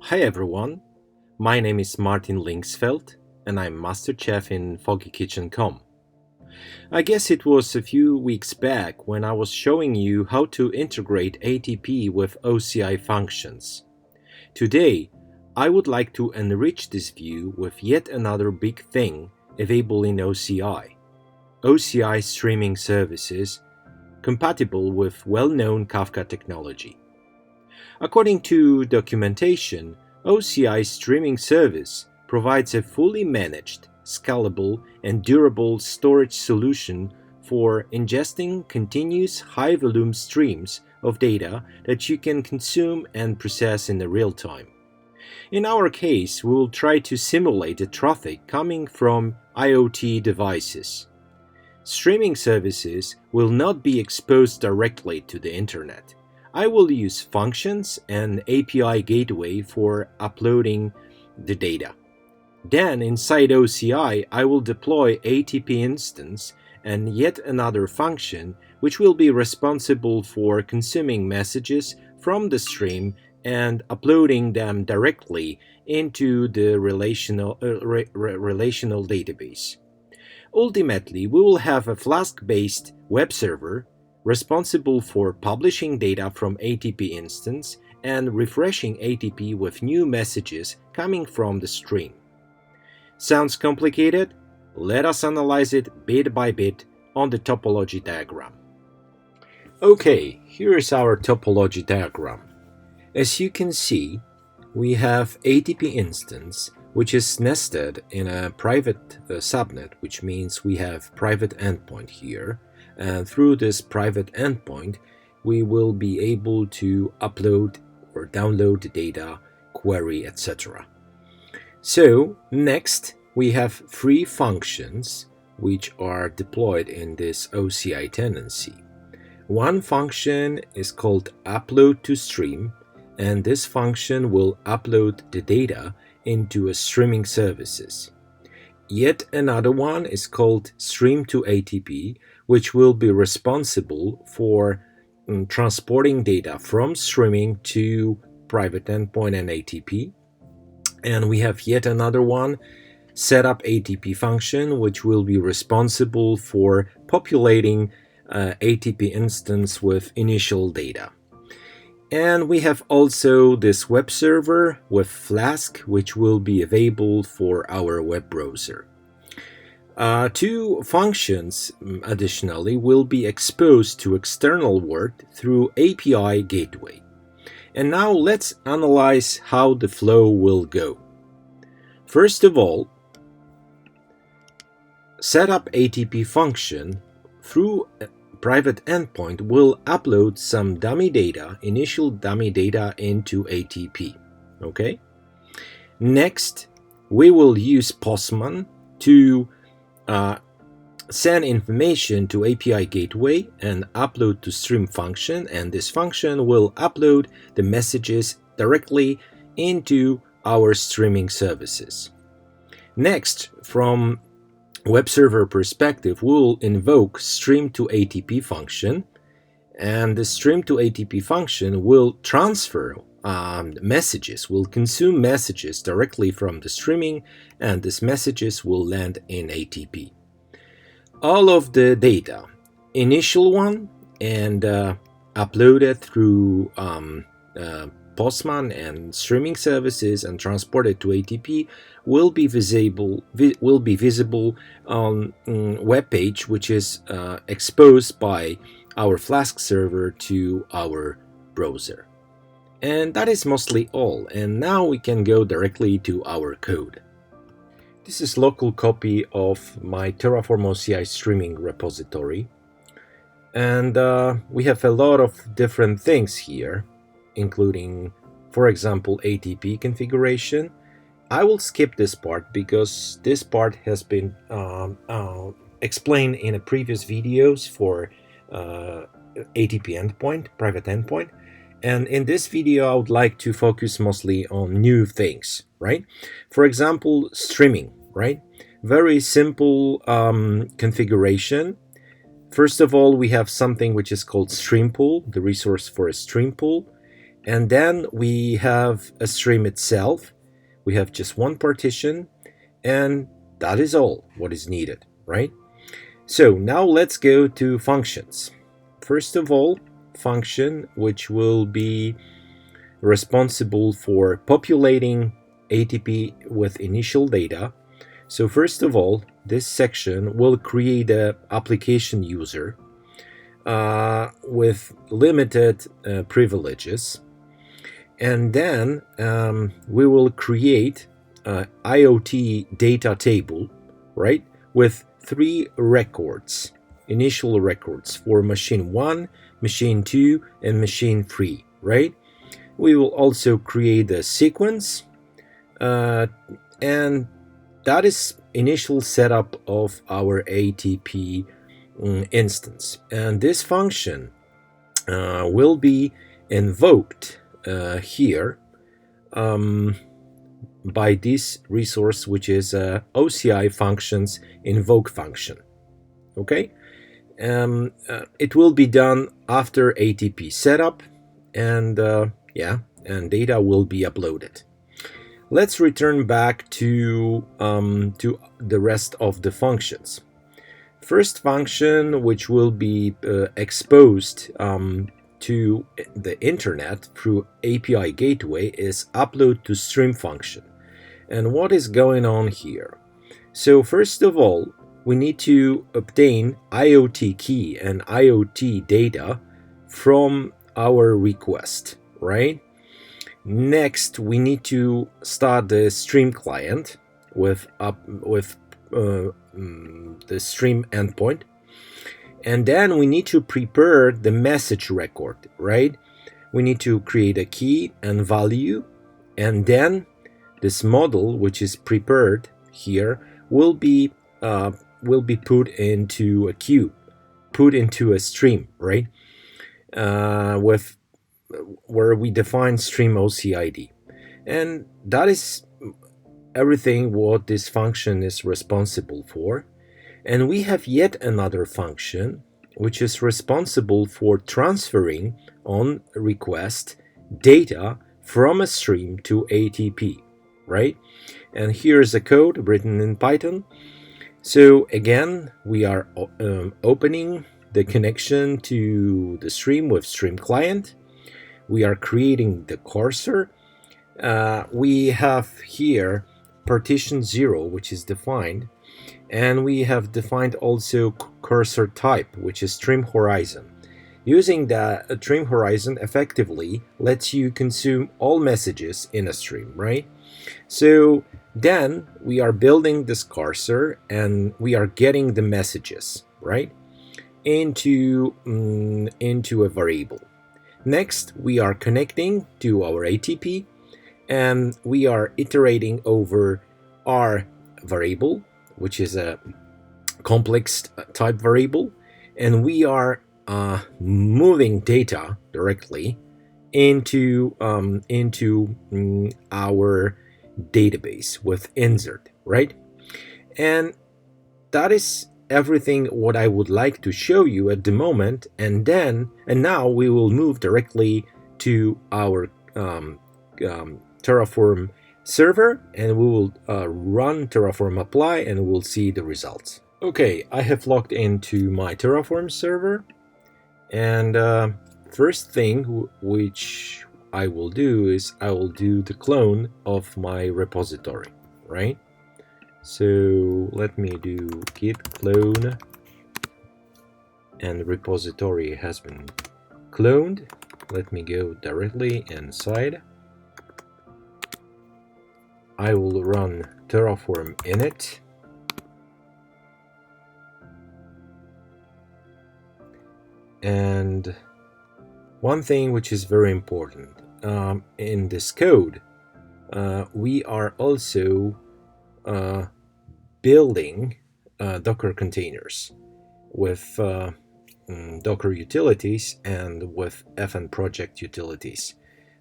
Hi everyone, my name is Martin Linksfeld and I'm Master Chef in foggykitchen.com. I guess it was a few weeks back when I was showing you how to integrate ATP with OCI functions. Today, I would like to enrich this view with yet another big thing available in OCI Streaming services compatible with well-known Kafka technology. According to documentation, OCI Streaming Service provides a fully managed, scalable, and durable storage solution for ingesting continuous high-volume streams of data that you can consume and process in real time. In our case, we will try to simulate the traffic coming from IoT devices. Streaming services will not be exposed directly to the internet. I will use functions and API gateway for uploading the data. Then inside OCI, I will deploy ATP instance and yet another function which will be responsible for consuming messages from the stream and uploading them directly into the relational database. Ultimately, we will have a Flask-based web server responsible for publishing data from ATP instance and refreshing ATP with new messages coming from the stream. Sounds complicated? Let us analyze it bit by bit on the topology diagram. Okay, here is our topology diagram. As you can see, we have ATP instance which is nested in a private subnet, which means we have private endpoint here. And through this private endpoint, we will be able to upload or download the data, query, etc. So next, we have three functions which are deployed in this OCI tenancy. One function is called upload to stream, and this function will upload the data into a streaming services. Yet another one is called stream to ATP, which will be responsible for transporting data from streaming to private endpoint and ATP. And we have yet another one, setup ATP function, which will be responsible for populating ATP instance with initial data. And we have also this web server with Flask, which will be available for our web browser. Two functions, additionally, will be exposed to external world through API gateway. And now let's analyze how the flow will go. First of all, setup ATP function through private endpoint will upload some dummy data, initial dummy data into ATP. Okay. Next, we will use Postman to send information to API gateway and upload to stream function, and this function will upload the messages directly into our streaming services. Next, from web server perspective, we'll invoke stream to ATP function, and the stream to ATP function will transfer messages, will consume messages directly from the streaming, and these messages will land in ATP. All of the data, initial one and uploaded through Postman and streaming services and transported to ATP, will be visible on web page, which is exposed by our Flask server to our browser. And that is mostly all. And now we can go directly to our code. This is local copy of my Terraform OCI Streaming repository. And we have a lot of different things here, including, for example, ATP configuration. I will skip this part because this part has been explained in a previous videos for ATP endpoint, private endpoint. And in this video, I would like to focus mostly on new things, right? For example, streaming, right? Very simple configuration. First of all, we have something which is called stream pool, the resource for a stream pool. And then we have a stream itself. We have just one partition, and that is all what is needed, right? So now let's go to functions. First of all, function which will be responsible for populating ATP with initial data. So first of all, this section will create an application user with limited privileges. And then we will create an IoT data table, right, with 3 records, initial records for machine 1, machine 2, and machine 3, right? We will also create a sequence, and that is initial setup of our ATP instance. And this function will be invoked here by this resource, which is OCI Functions invoke function. Okay, it will be done after ATP setup, and and data will be uploaded. Let's return back to the rest of the functions. First function, which will be exposed to the internet through API gateway, is upload to stream function. And what is going on here? So first of all, we need to obtain IoT key and IoT data from our request, right? Next, we need to start the stream client with the stream endpoint. And then we need to prepare the message record, right? We need to create a key and value, and then this model, which is prepared here, will be put into a queue, put into a stream, right? With where we define stream OCID, and that is everything what this function is responsible for. And we have yet another function which is responsible for transferring on request data from a stream to ATP, right? And here's a code written in Python. So again, we are opening the connection to the stream with stream client. We are creating the cursor. We have here partition 0, which is defined, and we have defined also cursor type, which is stream horizon. Using the stream horizon effectively lets you consume all messages in a stream, right? So then we are building this cursor and we are getting the messages, right, into a variable. Next, we are connecting to our ATP, and we are iterating over our variable, which is a complex type variable, and we are moving data directly into our database with insert, right? And that is everything what I would like to show you at the moment. And now we will move directly to our Terraform server, and we will run Terraform apply, and we'll see the results. Okay, I have logged into my Terraform server, and first thing which I will do is I will do the clone of my repository, right? So let me do git clone, and repository has been cloned. Let me go directly inside. I will run Terraform init, and one thing which is very important in this code, we are also building Docker containers with Docker utilities and with FN project utilities.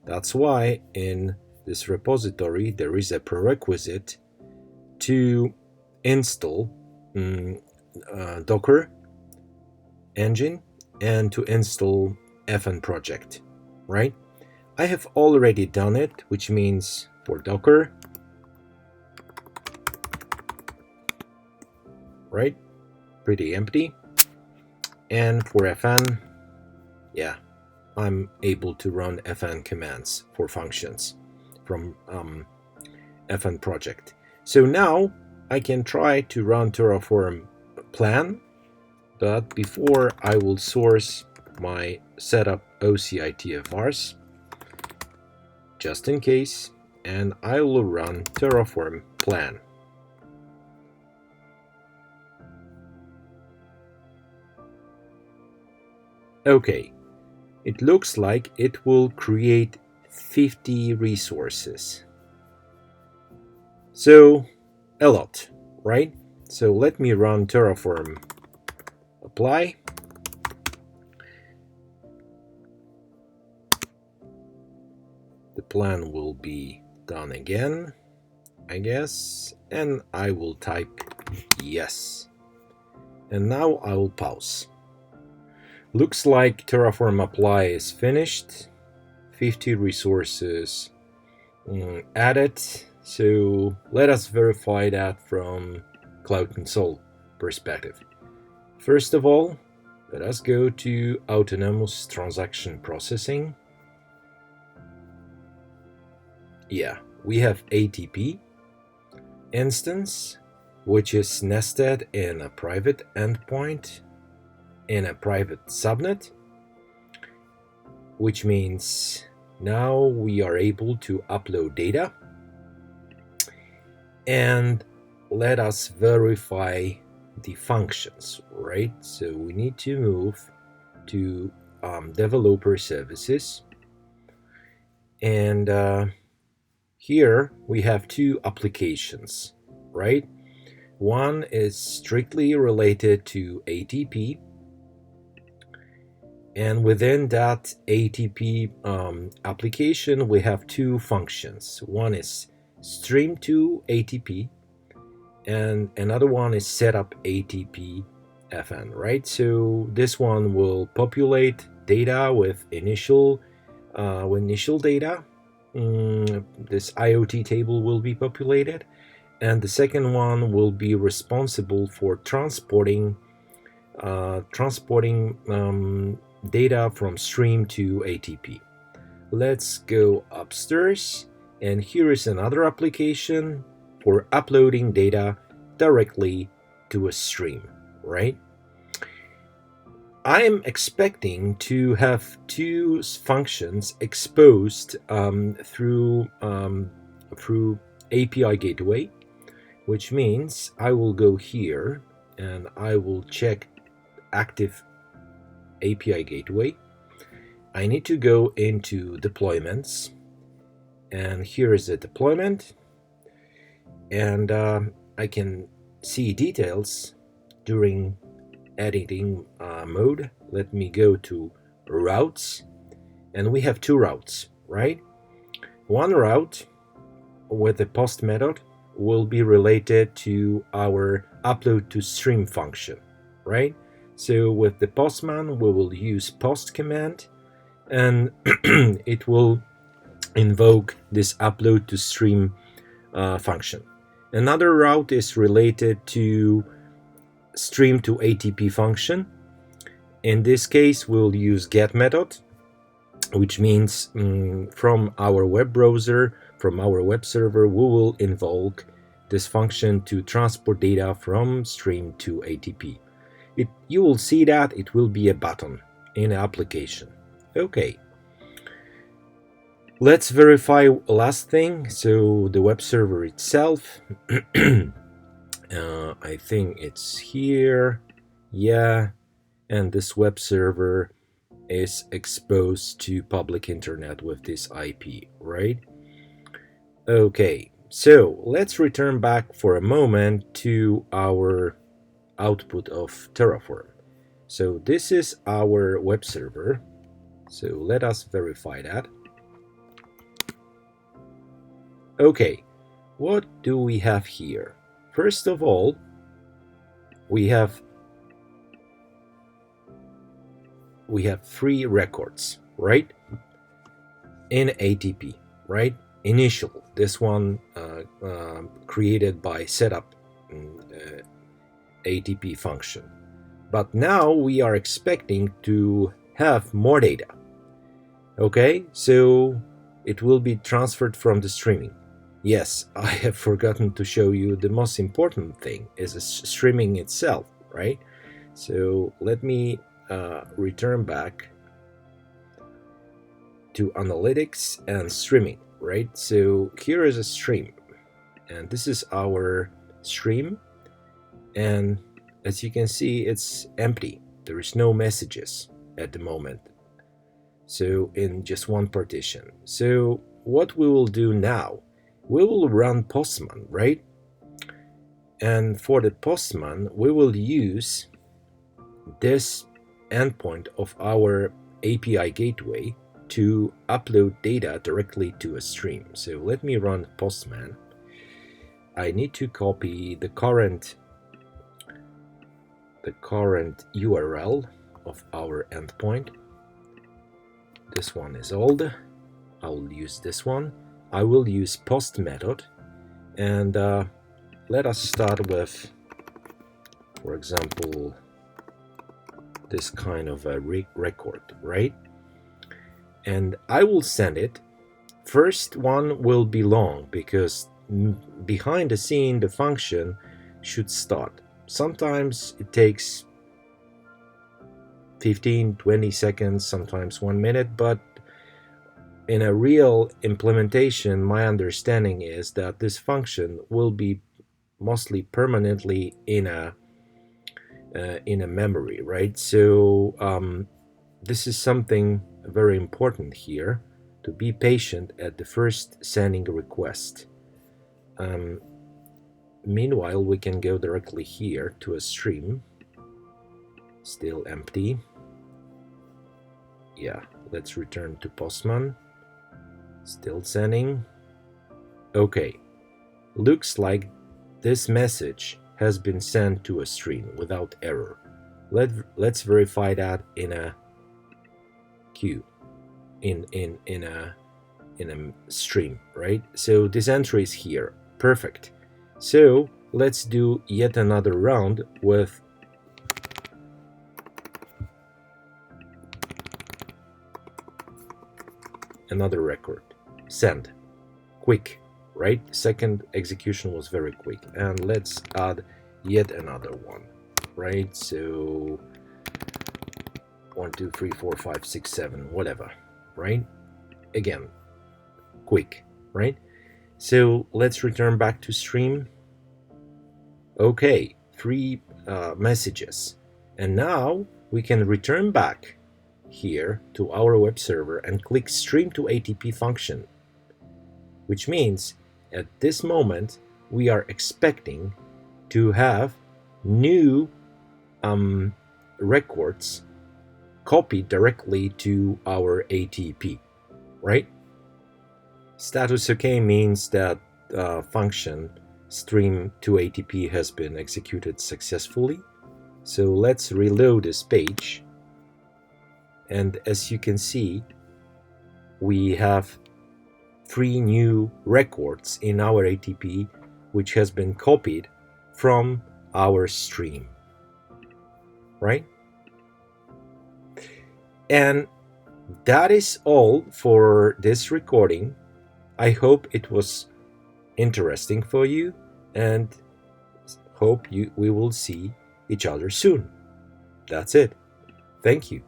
That's why in this repository there is a prerequisite to install Docker engine and to install FN project, right? I have already done it, which means for Docker, right? Pretty empty. And for fn, yeah, I'm able to run fn commands for functions from fn project. So now I can try to run Terraform plan, but before I will source my setup OCI TFRs, just in case, and I will run Terraform plan. Okay, it looks like it will create 50 resources. So, a lot, right? So let me run Terraform apply. The plan will be done again, I guess, and I will type yes. And now I will pause. Looks like Terraform apply is finished. 50 resources added. So let us verify that from Cloud Console perspective. First of all, let us go to autonomous transaction processing. Yeah, we have ATP instance, which is nested in a private endpoint in a private subnet, which means now we are able to upload data. And let us verify the functions, right? So we need to move to developer services. And here we have two applications, right? One is strictly related to ATP. And within that ATP application, we have two functions. One is stream to ATP, and another one is setup ATP FN, right? So this one will populate data with initial data. This IoT table will be populated, and the second one will be responsible for transporting data from stream to ATP. Let's go upstairs, and here is another application for uploading data directly to a stream, right? I am expecting to have two functions exposed through API gateway, which means I will go here and I will check active API gateway. I need to go into deployments, and here is the deployment, and I can see details during editing mode. Let me go to routes, and we have two routes, right? One route with the post method will be related to our upload to stream function, right? So with the postman, we will use post command, and it will invoke this upload to stream function. Another route is related to stream to ATP function. In this case, we'll use get method, which means from our web browser, from our web server, we will invoke this function to transport data from stream to ATP. You will see that it will be a button in the application. Okay. Let's verify last thing. So the web server itself, I think it's here. Yeah. And this web server is exposed to public internet with this IP, right? Okay. So let's return back for a moment to our output of Terraform. So this is our web server. So let us verify that. Okay, what do we have here? First of all, we have three records, right? in ATP, right? Initial, this one created by setup ATP function. But now we are expecting to have more data. Okay, so it will be transferred from the streaming. Yes, I have forgotten to show you the most important thing is streaming itself, right? So let me return back to analytics and streaming, right? So here is a stream, and this is our stream, and as you can see, it's empty. There is no messages at the moment, so in just one partition. So what we will do now, we will run Postman, right? And for the Postman, we will use this endpoint of our API gateway to upload data directly to a stream. So let me run Postman. I need to copy the current URL of our endpoint. This one is old. I will use this one. I will use post method, and let us start with, for example, this kind of a record, right? And I will send it. First one will be long because behind the scene the function should start. Sometimes it takes 15-20 seconds, sometimes 1 minute, but in a real implementation, my understanding is that this function will be mostly permanently in a memory, right? So this is something very important here, to be patient at the first sending request. Meanwhile, we can go directly here to a stream. Still empty. Yeah, let's return to Postman. Still sending. Okay, looks like this message has been sent to a stream without error. Let's verify that in a queue, in a stream, right? So this entry is here. Perfect. So let's do yet another round with another record. Send. Quick, right? Second execution was very quick. And let's add yet another one, right? So 1, 2, 3, 4, 5, 6, 7, whatever, right? Again, quick, right? So let's return back to stream. Okay, 3 messages. And now we can return back here to our web server and click stream to ATP function, which means at this moment we are expecting to have new records copied directly to our ATP, right? Status OK means that function stream to ATP has been executed successfully. So let's reload this page. And as you can see, we have 3 new records in our ATP, which has been copied from our stream, right? And that is all for this recording. I hope it was interesting for you, and hope we will see each other soon. That's it. Thank you.